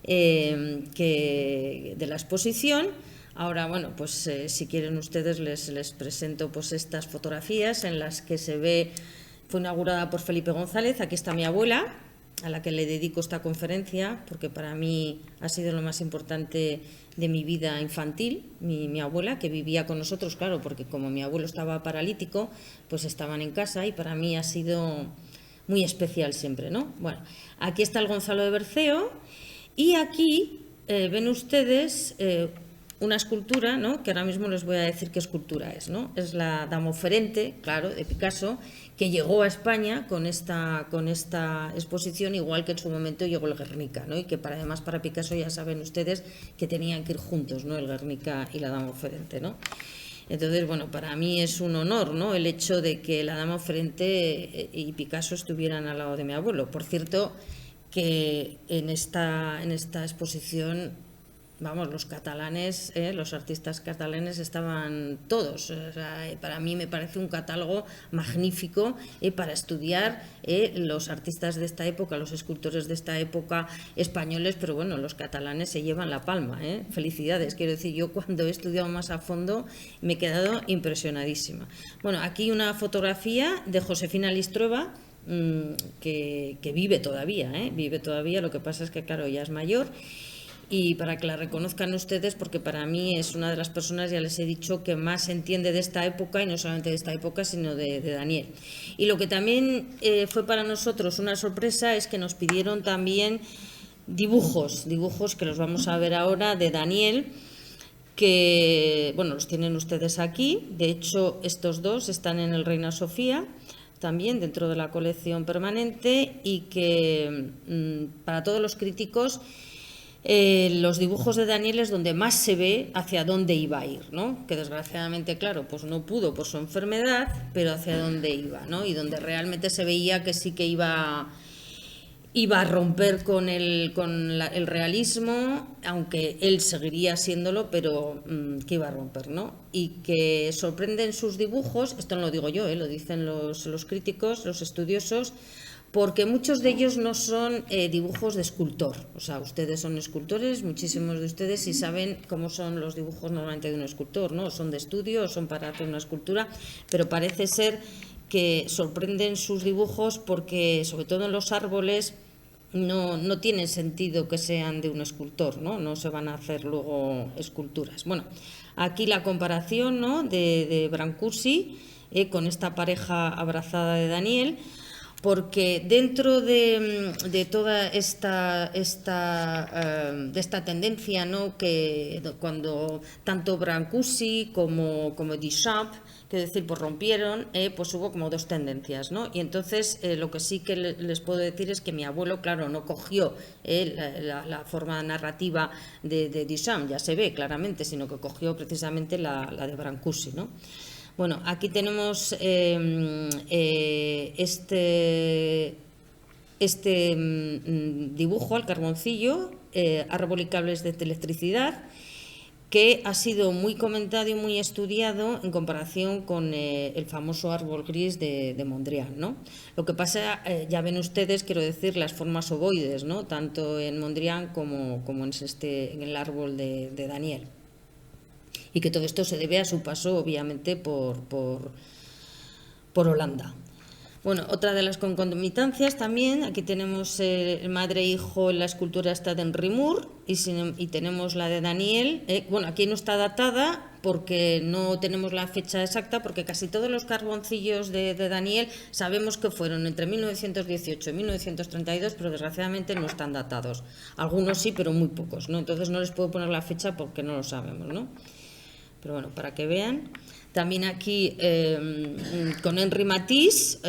De la exposición. Ahora, bueno, pues si quieren ustedes les presento pues estas fotografías en las que se ve, fue inaugurada por Felipe González. Aquí está mi abuela, a la que le dedico esta conferencia, porque para mí ha sido lo más importante de mi vida infantil, mi abuela, que vivía con nosotros, claro, porque como mi abuelo estaba paralítico, pues estaban en casa y para mí ha sido muy especial siempre, ¿no? Bueno, aquí está el Gonzalo de Berceo y aquí ven ustedes una escultura, ¿no? Que ahora mismo les voy a decir qué escultura es, ¿no? Es la Dama Oferente, claro, de Picasso, que llegó a España con esta exposición, igual que en su momento llegó el Guernica, ¿no? Y que además para Picasso ya saben ustedes que tenían que ir juntos, ¿no? El Guernica y la Dama Oferente, ¿no? Entonces, bueno, para mí es un honor, ¿no? El hecho de que la Dama Oferente y Picasso estuvieran al lado de mi abuelo. Por cierto, que en esta exposición, vamos, los catalanes, los artistas catalanes estaban todos. O sea, para mí me parece un catálogo magnífico para estudiar los artistas de esta época, los escultores de esta época españoles, pero bueno, los catalanes se llevan la palma. Felicidades, quiero decir, yo cuando he estudiado más a fondo me he quedado impresionadísima. Bueno, aquí una fotografía de Josefina Listrueva, que vive todavía, lo que pasa es que claro, ya es mayor. Y para que la reconozcan ustedes, porque para mí es una de las personas, ya les he dicho, que más entiende de esta época, y no solamente de esta época, sino de Daniel. Y lo que también fue para nosotros una sorpresa es que nos pidieron también dibujos que los vamos a ver ahora, de Daniel, que, bueno, los tienen ustedes aquí. De hecho, estos dos están en el Reina Sofía, también dentro de la colección permanente, y que para todos los críticos los dibujos de Daniel es donde más se ve hacia dónde iba a ir, ¿no? Que desgraciadamente, claro, pues no pudo por su enfermedad, pero hacia dónde iba, ¿no? Y donde realmente se veía que sí que iba a romper con el realismo, aunque él seguiría siéndolo, pero que iba a romper, ¿no? Y que sorprenden sus dibujos, esto no lo digo yo, lo dicen los críticos, los estudiosos, porque muchos de ellos no son dibujos de escultor. O sea, ustedes son escultores, muchísimos de ustedes, y saben cómo son los dibujos normalmente de un escultor, ¿no? Son de estudio, o son para hacer una escultura, pero parece ser que sorprenden sus dibujos porque, sobre todo en los árboles, no tiene sentido que sean de un escultor, ¿no? No se van a hacer luego esculturas. Bueno, aquí la comparación, ¿no? de Brancusi con esta pareja abrazada de Daniel, porque dentro de toda esta tendencia, ¿no? Que cuando tanto Brancusi como Duchamp, que decir, pues rompieron, pues hubo como dos tendencias, ¿no? Y entonces lo que sí que les puedo decir es que mi abuelo, claro, no cogió la forma narrativa de Duchamp, ya se ve claramente, sino que cogió precisamente la de Brancusi, ¿no? Bueno, aquí tenemos dibujo al carboncillo, árbol y cables de electricidad, que ha sido muy comentado y muy estudiado en comparación con el famoso árbol gris de Mondrian, ¿no? Lo que pasa, ya ven ustedes, quiero decir, las formas ovoides, ¿no? Tanto en Mondrian como en el árbol de Daniel. Y que todo esto se debe a su paso, obviamente, por Holanda. Bueno, otra de las concomitancias también, aquí tenemos madre e hijo en la escultura esta de Henry Moore, y tenemos la de Daniel. Bueno, aquí no está datada porque no tenemos la fecha exacta, porque casi todos los carboncillos de Daniel sabemos que fueron entre 1918 y 1932, pero desgraciadamente no están datados. Algunos sí, pero muy pocos, ¿no? Entonces no les puedo poner la fecha porque no lo sabemos, ¿no? Pero bueno, para que vean. También aquí con Henri Matisse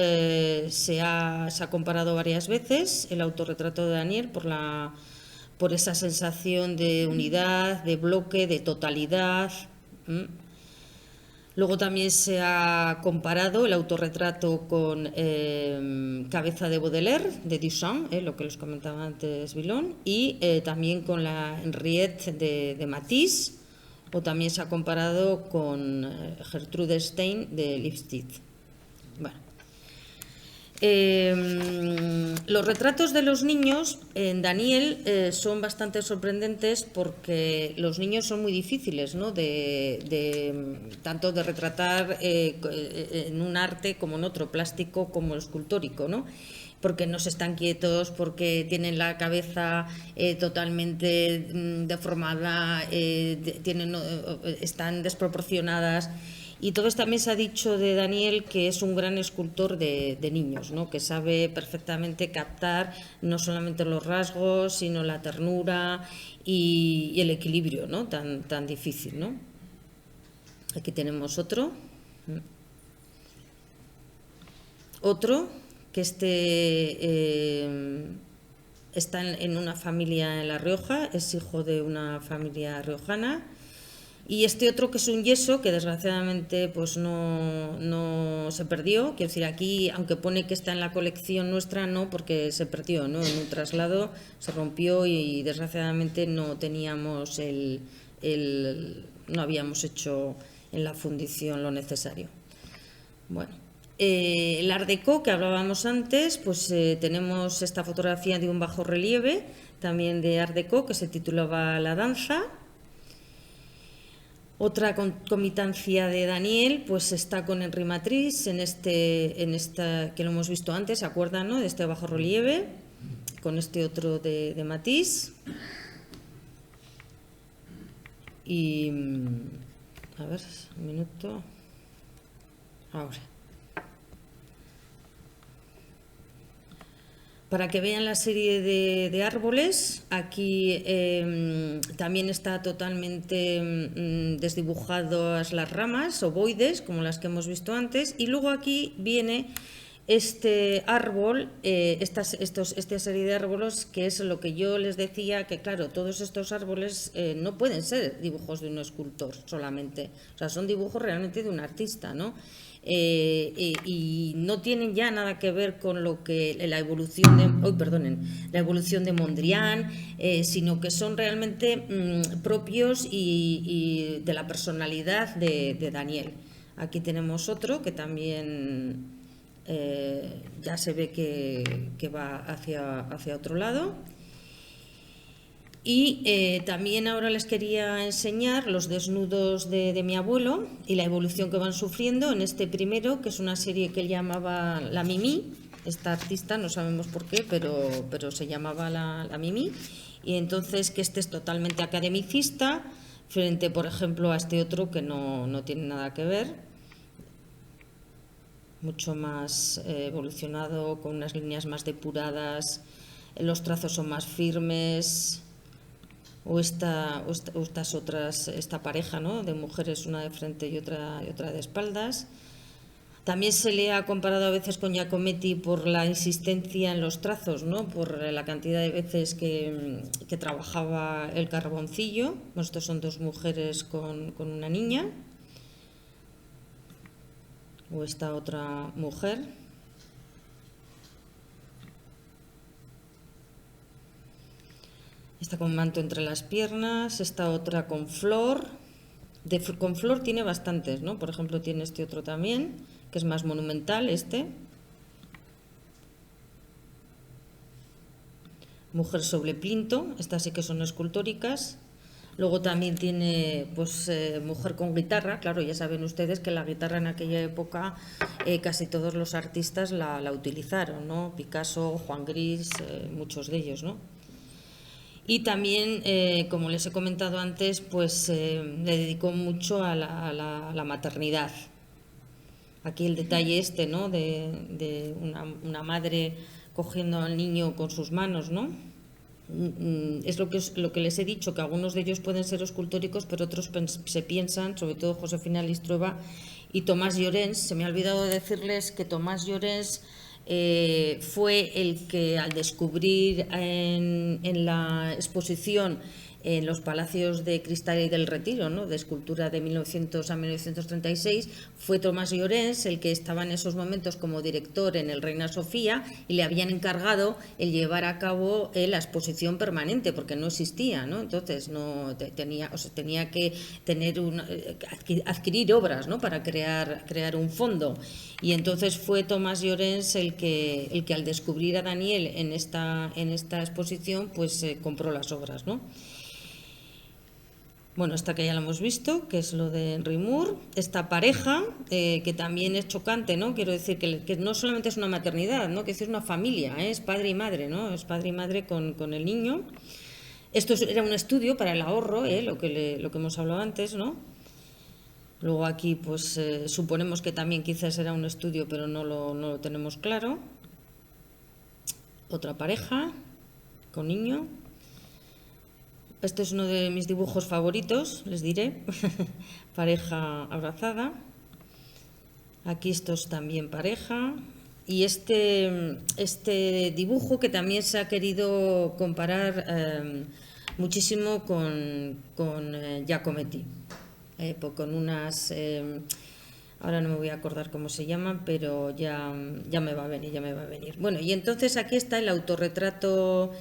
se ha comparado varias veces el autorretrato de Daniel por esa sensación de unidad, de bloque, de totalidad. Luego también se ha comparado el autorretrato con Cabeza de Baudelaire, de Duchamp, lo que les comentaba antes Vilón, y también con la Henriette de Matisse, o también se ha comparado con Gertrude Stein de Lipstick. Bueno. Los retratos de los niños en Daniel son bastante sorprendentes porque los niños son muy difíciles, ¿no? Tanto de retratar en un arte como en otro, plástico como escultórico, ¿no? Porque no se están quietos, porque tienen la cabeza totalmente deformada, están desproporcionadas. Y entonces también se ha dicho de Daniel que es un gran escultor de niños, ¿no? Que sabe perfectamente captar no solamente los rasgos, sino la ternura y el equilibrio, ¿no? tan difícil, ¿no? Aquí tenemos otro. Otro que está en una familia en La Rioja, es hijo de una familia riojana. Y este otro que es un yeso, que desgraciadamente pues no se perdió. Quiero decir, aquí, aunque pone que está en la colección nuestra, no, porque se perdió, ¿no? En un traslado se rompió y desgraciadamente no teníamos no habíamos hecho en la fundición lo necesario. Bueno, el Art Deco que hablábamos antes, pues tenemos esta fotografía de un bajo relieve, también de Art Deco, que se titulaba La danza. Otra concomitancia de Daniel, pues está con Henri Matisse en esta que lo hemos visto antes, ¿se acuerdan, no? De este bajo relieve, con este otro de Matisse. Y a ver, un minuto. Ahora. Para que vean la serie de árboles, aquí también está totalmente desdibujadas las ramas ovoides, como las que hemos visto antes, y luego aquí viene este árbol, esta serie de árboles, que es lo que yo les decía, que claro, todos estos árboles no pueden ser dibujos de un escultor solamente, o sea, son dibujos realmente de un artista, ¿no? Y no tienen ya nada que ver con lo que la evolución de Mondrian, sino que son realmente propios y de la personalidad de Daniel. Aquí tenemos otro que también ya se ve que va hacia otro lado. Y también ahora les quería enseñar los desnudos de mi abuelo y la evolución que van sufriendo en este primero, que es una serie que él llamaba La Mimi. Esta artista, no sabemos por qué, pero se llamaba la Mimi. Y entonces que este es totalmente academicista, frente, por ejemplo, a este otro que no tiene nada que ver. Mucho más evolucionado, con unas líneas más depuradas, los trazos son más firmes. O estas otras, esta pareja, ¿no? De mujeres, una de frente y otra de espaldas. También se le ha comparado a veces con Giacometti por la insistencia en los trazos, ¿no? Por la cantidad de veces que trabajaba el carboncillo. Bueno, estos son dos mujeres con una niña. O esta otra mujer. Esta con manto entre las piernas, esta otra con flor. Con flor tiene bastantes, ¿no? Por ejemplo, tiene este otro también, que es más monumental, Mujer sobre plinto, estas sí que son escultóricas. Luego también tiene pues mujer con guitarra, claro, ya saben ustedes que la guitarra en aquella época casi todos los artistas la utilizaron, ¿no? Picasso, Juan Gris, muchos de ellos, ¿no? Y también, como les he comentado antes, pues le dedicó mucho a la maternidad. Aquí el detalle ¿no? De una madre cogiendo al niño con sus manos, ¿no? Es lo que les he dicho, que algunos de ellos pueden ser escultóricos, pero otros se piensan, sobre todo Josefina Listrueva y Tomás Llorens. Se me ha olvidado decirles que Tomás Llorens fue el que al descubrir en la exposición en los palacios de Cristal y del Retiro, ¿no?, de escultura de 1900 a 1936, fue Tomás Llorens el que estaba en esos momentos como director en el Reina Sofía y le habían encargado el llevar a cabo la exposición permanente, porque no existía, ¿no? Entonces tenía que adquirir obras, ¿no?, para crear un fondo. Y entonces fue Tomás Llorens el que al descubrir a Daniel en esta exposición, pues compró las obras, ¿no? Bueno, esta que ya la hemos visto, que es lo de Henry Moore. Esta pareja, que también es chocante, ¿no? Quiero decir que no solamente es una maternidad, ¿no?, que es una familia, ¿eh? Es padre y madre, ¿no? Es padre y madre con el niño. Esto era un estudio para el ahorro, lo que hemos hablado antes, ¿no? Luego aquí, pues suponemos que también quizás era un estudio, pero no lo tenemos claro. Otra pareja con niño. Este es uno de mis dibujos favoritos, les diré. Pareja abrazada. Aquí esto es también pareja. Y este dibujo, que también se ha querido comparar muchísimo con Giacometti, con unas... ahora no me voy a acordar cómo se llaman, pero ya me va a venir. Bueno, y entonces aquí está el autorretrato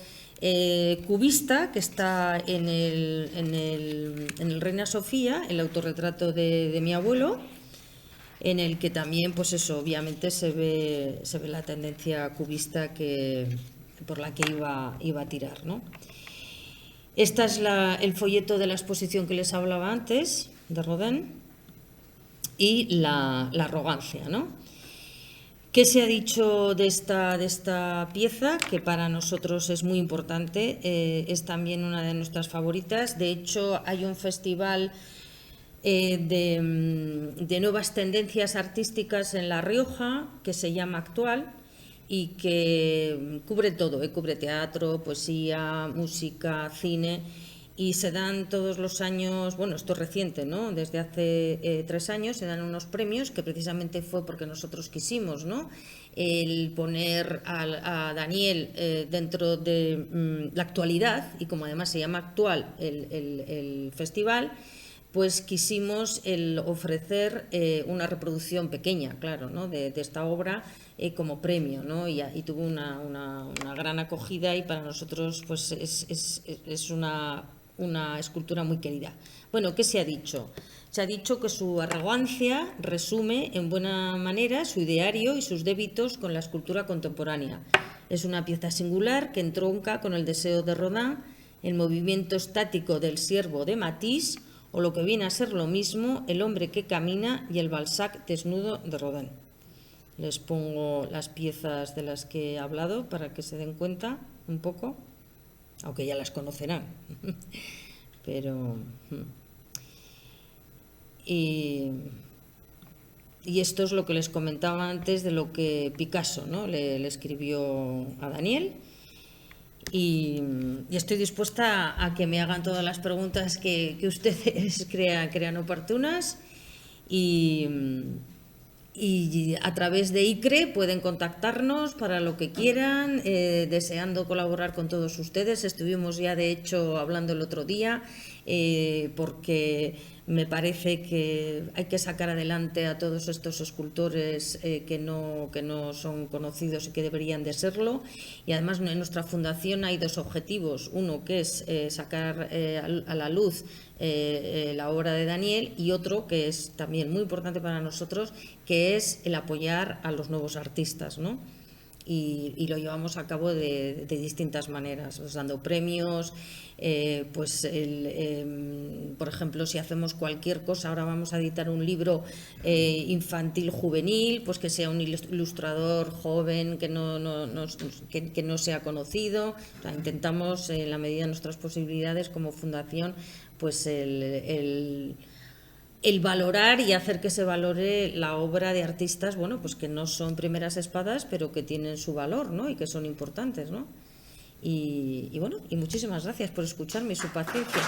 cubista, que está en el Reina Sofía, el autorretrato de mi abuelo, en el que también, pues eso, obviamente se ve la tendencia cubista por la que iba a tirar, ¿no? Esta es el folleto de la exposición que les hablaba antes, de Rodin, y la arrogancia, ¿no? ¿Qué se ha dicho de esta pieza? Que para nosotros es muy importante, es también una de nuestras favoritas. De hecho, hay un festival de nuevas tendencias artísticas en La Rioja, que se llama Actual, y que cubre todo, cubre teatro, poesía, música, cine, y se dan todos los años, bueno, esto es reciente, ¿no? Desde hace 3 años se dan unos premios, que precisamente fue porque nosotros quisimos, ¿no?, el poner a Daniel dentro de la actualidad, y como además se llama Actual el festival, pues quisimos ofrecer una reproducción pequeña, claro, ¿no?, de esta obra como premio, ¿no? Y tuvo una gran acogida, y para nosotros pues es una escultura muy querida. Bueno, ¿qué se ha dicho? Se ha dicho que su arrogancia resume en buena manera su ideario y sus débitos con la escultura contemporánea. Es una pieza singular que entronca con el deseo de Rodin, el movimiento estático del Ciervo de Matisse, o lo que viene a ser lo mismo, el hombre que camina y el Balzac desnudo de Rodin. Les pongo las piezas de las que he hablado para que se den cuenta un poco, aunque ya las conocerán. Pero... Y esto es lo que les comentaba antes de lo que Picasso, ¿no?, le escribió a Daniel. Y estoy dispuesta a que me hagan todas las preguntas que ustedes crean oportunas, y a través de ICRE pueden contactarnos para lo que quieran, deseando colaborar con todos ustedes. Estuvimos ya, de hecho, hablando el otro día, porque me parece que hay que sacar adelante a todos estos escultores que no son conocidos y que deberían de serlo. Y además en nuestra fundación hay 2 objetivos. Uno, que es sacar a la luz la obra de Daniel, y otro, que es también muy importante para nosotros, que es el apoyar a los nuevos artistas, ¿no? Y lo llevamos a cabo de distintas maneras, pues dando premios, por ejemplo, si hacemos cualquier cosa, ahora vamos a editar un libro infantil juvenil, pues que sea un ilustrador joven que no sea conocido. O sea, intentamos, en la medida de nuestras posibilidades como fundación, pues el valorar y hacer que se valore la obra de artistas, bueno, pues que no son primeras espadas, pero que tienen su valor, ¿no?, y que son importantes, ¿no? Y bueno, y muchísimas gracias por escucharme y su paciencia.